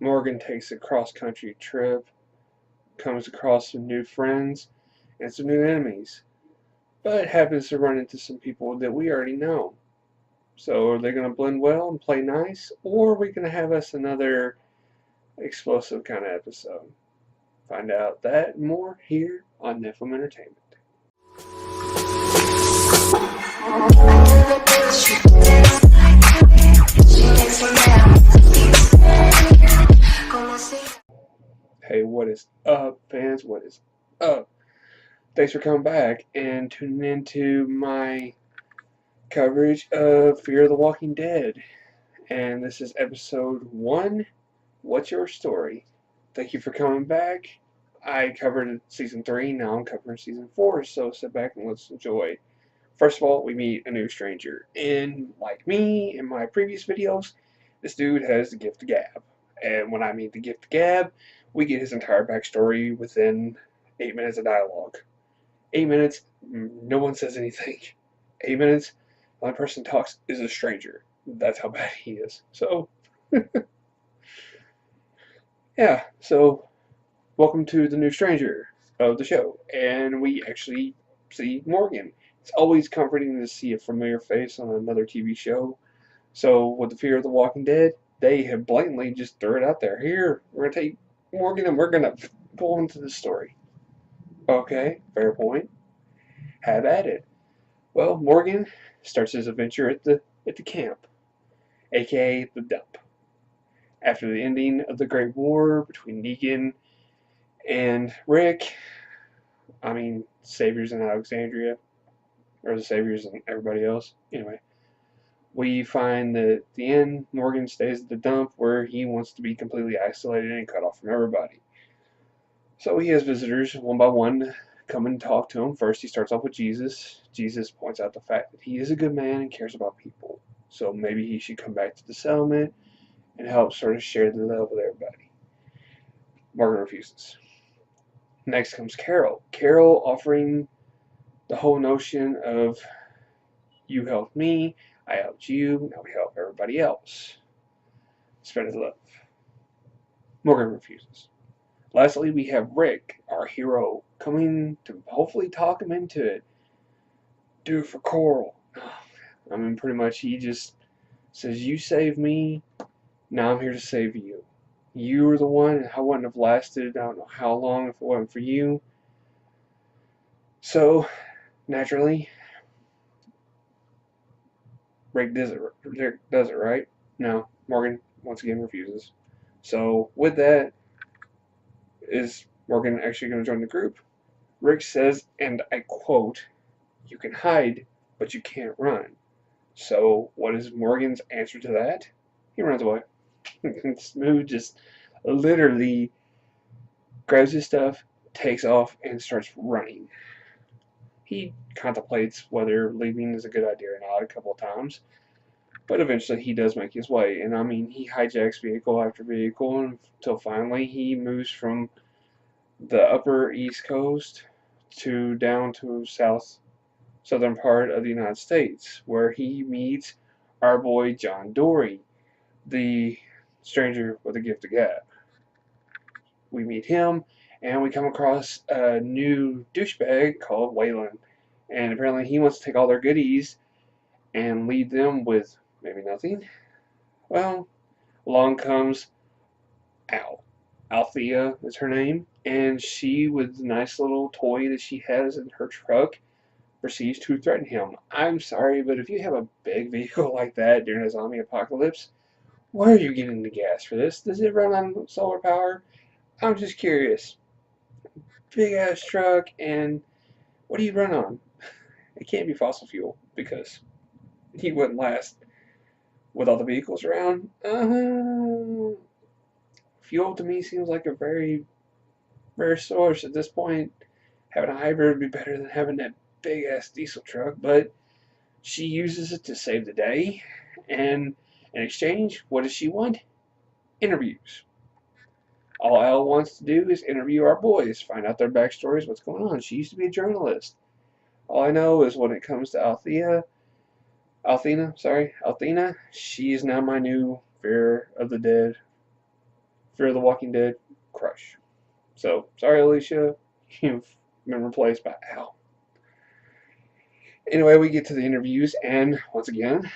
Morgan takes a cross-country trip, comes across some new friends and some new enemies, but happens to run into some people that we already know. So are they going to blend well and play nice, or are we going to have us another explosive kind of episode? Find out that and more here on Nephilim Entertainment. Hey, what is up, fans? What is up? Thanks for coming back and tuning into my coverage of Fear of the Walking Dead. And this is episode 1, What's Your Story? Thank you for coming back. I covered season 3, now I'm covering season 4, so sit back and let's enjoy. First of all, we meet a new stranger, and like me in my previous videos, this dude has the gift of gab. And when I mean the gift of gab, we get his entire backstory within 8 minutes of dialogue. 8 minutes, no one says anything. 8 minutes, the only person talks is a stranger. That's how bad he is. So, yeah, so welcome to the new stranger of the show. And we actually see Morgan. It's always comforting to see a familiar face on another TV show. So with the Fear of the Walking Dead, they have blatantly just threw it out there. Here, we're going to take Morgan and we're going to pull into the story. Okay, fair point. Have at it. Well, Morgan starts his adventure at the camp, aka the dump. After the ending of the Great War between Negan and Rick, Saviors in Alexandria, or the Saviors and everybody else. Anyway, we find that at the end, Morgan stays at the dump where he wants to be completely isolated and cut off from everybody. So he has visitors one by one come and talk to him. First, he starts off with Jesus. Jesus points out the fact that he is a good man and cares about people. So maybe he should come back to the settlement and help sort of share the love with everybody. Morgan refuses. Next comes Carol. Carol offering the whole notion of you helped me, I helped you, now we help everybody else. Spread the love. Morgan refuses. Lastly, we have Rick, our hero, coming to hopefully talk him into it. Do it for Coral. Pretty much he just says, you saved me, now I'm here to save you. You were the one, and I wouldn't have lasted, I don't know how long if it wasn't for you. So, naturally, Rick does it, right? No, Morgan once again refuses. So, with that, is Morgan actually going to join the group? Rick says, and I quote, you can hide, but you can't run. So, what is Morgan's answer to that? He runs away. Smooth just literally grabs his stuff, takes off, and starts running. He contemplates whether leaving is a good idea or not a couple of times, but eventually he does make his way. And he hijacks vehicle after vehicle until finally he moves from the upper East Coast to down to southern part of the United States, where he meets our boy John Dory, the stranger with a gift of gab. We meet him, and we come across a new douchebag called Waylon, and apparently he wants to take all their goodies and leave them with maybe nothing. Well, along comes Althea is her name, and she, with the nice little toy that she has in her truck, proceeds to threaten him. I'm sorry, but if you have a big vehicle like that during a zombie apocalypse, where are you getting the gas for this? Does it run on solar power? I'm just curious. Big ass truck, and what do you run on? It can't be fossil fuel, because he wouldn't last with all the vehicles around. Fuel to me seems like a very rare source at this point. Having a hybrid would be better than having that big ass diesel truck, but she uses it to save the day, and in exchange, what does she want? Interviews. All Al wants to do is interview our boys, find out their backstories, what's going on. She used to be a journalist. All I know is when it comes to Althena, she is now my new Fear of the Dead Fear the Walking Dead crush. So, sorry, Alicia, you've been replaced by Al. Anyway, we get to the interviews, and once again,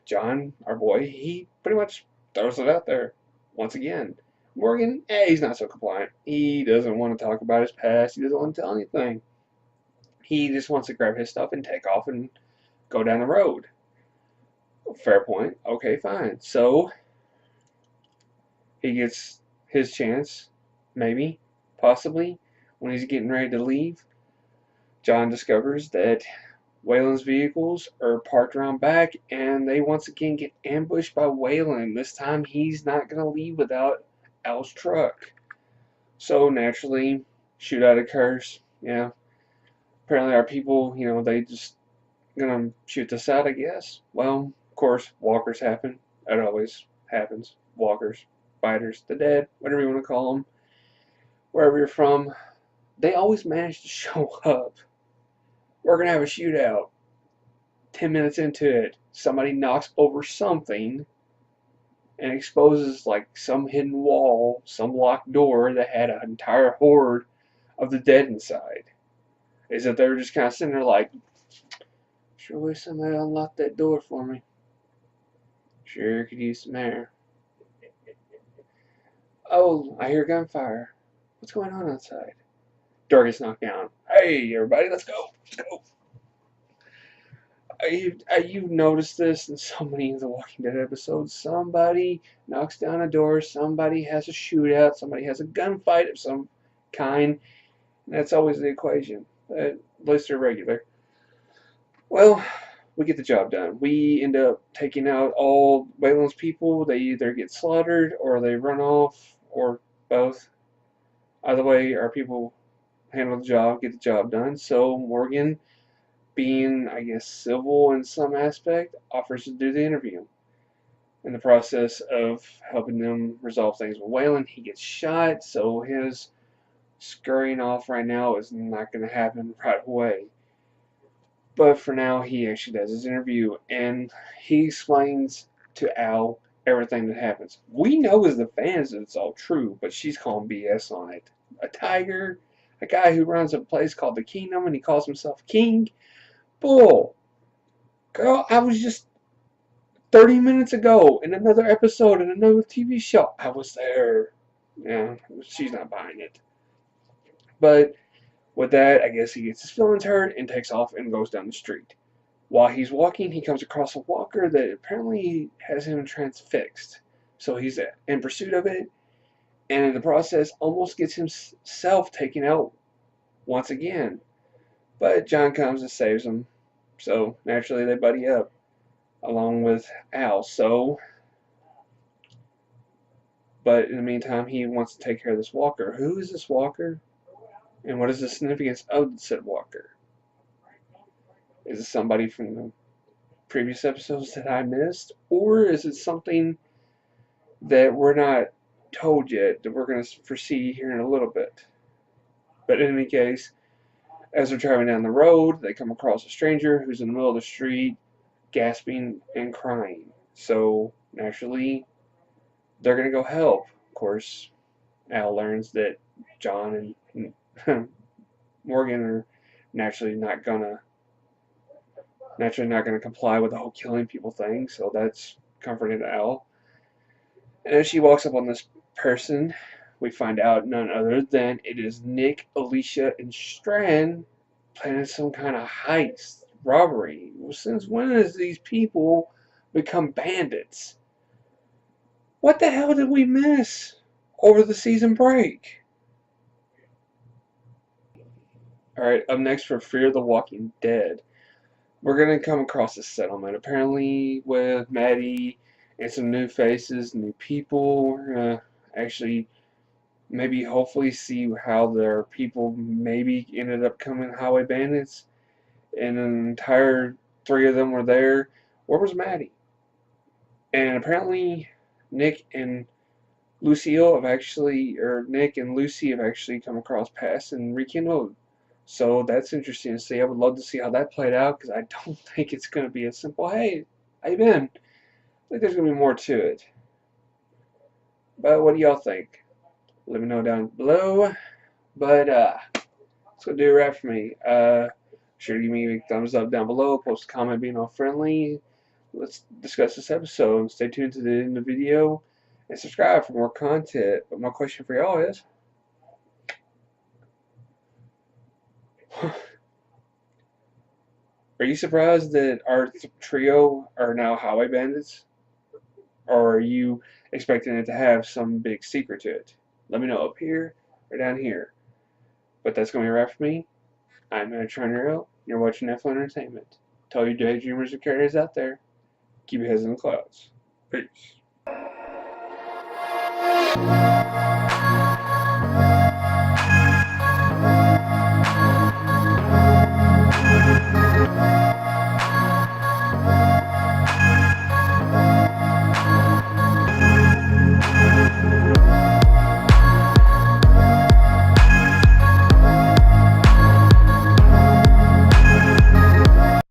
John, our boy, he pretty much throws it out there. Once again, Morgan, he's not so compliant. He doesn't want to talk about his past. He doesn't want to tell anything. He just wants to grab his stuff and take off and go down the road. Fair point. Okay, fine. So, he gets his chance, maybe, possibly, when he's getting ready to leave. John discovers that Waylon's vehicles are parked around back, and they once again get ambushed by Waylon. This time, he's not going to leave without Al's truck. So, naturally, shootout occurs. Yeah. Apparently, our people, they just going to shoot this out, I guess. Well, of course, walkers happen. That always happens. Walkers, fighters, the dead, whatever you want to call them, wherever you're from, they always manage to show up. We're going to have a shootout. 10 minutes into it, somebody knocks over something and exposes like some hidden wall, some locked door that had an entire horde of the dead inside. Is that they're just kind of sitting there like, sure wish somebody unlocked that door for me. Sure could use some air. Oh, I hear gunfire. What's going on outside? Door gets knocked down. Hey, everybody, let's go. Let's go. You've noticed this in so many of the Walking Dead episodes. Somebody knocks down a door, somebody has a shootout, somebody has a gunfight of some kind. And that's always the equation. At least they're regular. Well, we get the job done. We end up taking out all Waylon's people. They either get slaughtered or they run off or both. Either way, our people handle the job, get the job done. So Morgan, being, I guess, civil in some aspect, offers to do the interview. In the process of helping them resolve things with Waylon, he gets shot, so his scurrying off right now is not going to happen right away. But for now, he actually does his interview, and he explains to Al everything that happens. We know as the fans that it's all true, but she's calling BS on it. A tiger, a guy who runs a place called the Kingdom, and he calls himself King. Bull. Girl, I was just 30 minutes ago in another episode in another TV show. I was there. Yeah, she's not buying it. But with that, I guess he gets his feelings hurt and takes off and goes down the street. While he's walking, he comes across a walker that apparently has him transfixed. So he's in pursuit of it, and in the process almost gets himself taken out once again. But John comes and saves him. So naturally they buddy up along with Al. But in the meantime, he wants to take care of this walker. Who is this walker? And what is the significance of said walker? Is it somebody from the previous episodes that I missed? Or is it something that we're not told yet, that we're going to foresee here in a little bit? But in any case, as they're driving down the road, they come across a stranger who's in the middle of the street, gasping and crying. So, naturally, they're going to go help. Of course, Al learns that John and Morgan are naturally not gonna comply with the whole killing people thing, so that's comforting to Al. And as she walks up on this person, we find out none other than it is Nick, Alicia, and Strand planning some kind of heist, robbery. Well, since when has these people become bandits? What the hell did we miss over the season break? Alright, up next for Fear the Walking Dead, we're going to come across a settlement. Apparently with Maddie and some new faces, new people. We're going to actually maybe hopefully see how their people maybe ended up becoming highway bandits. And an entire 3 of them were there. Where was Maddie? And apparently Nick and Lucy have actually come across past and rekindled. So that's interesting to see. I would love to see how that played out, because I don't think it's going to be a simple, hey, how you been? I think there's going to be more to it. But what do y'all think? Let me know down below. But that's gonna do a wrap for me. Sure to give me a big thumbs up down below. Post a comment being all friendly. Let's discuss this episode. Stay tuned to the end of the video and subscribe for more content. But my question for y'all is, are you surprised that our trio are now highway bandits? Or are you expecting it to have some big secret to it? Let me know up here or down here. But that's going to be a wrap for me. I'm Metatron. You're watching Nephilim Entertainment. To all you daydreamers and carriers out there, keep your heads in the clouds. Peace.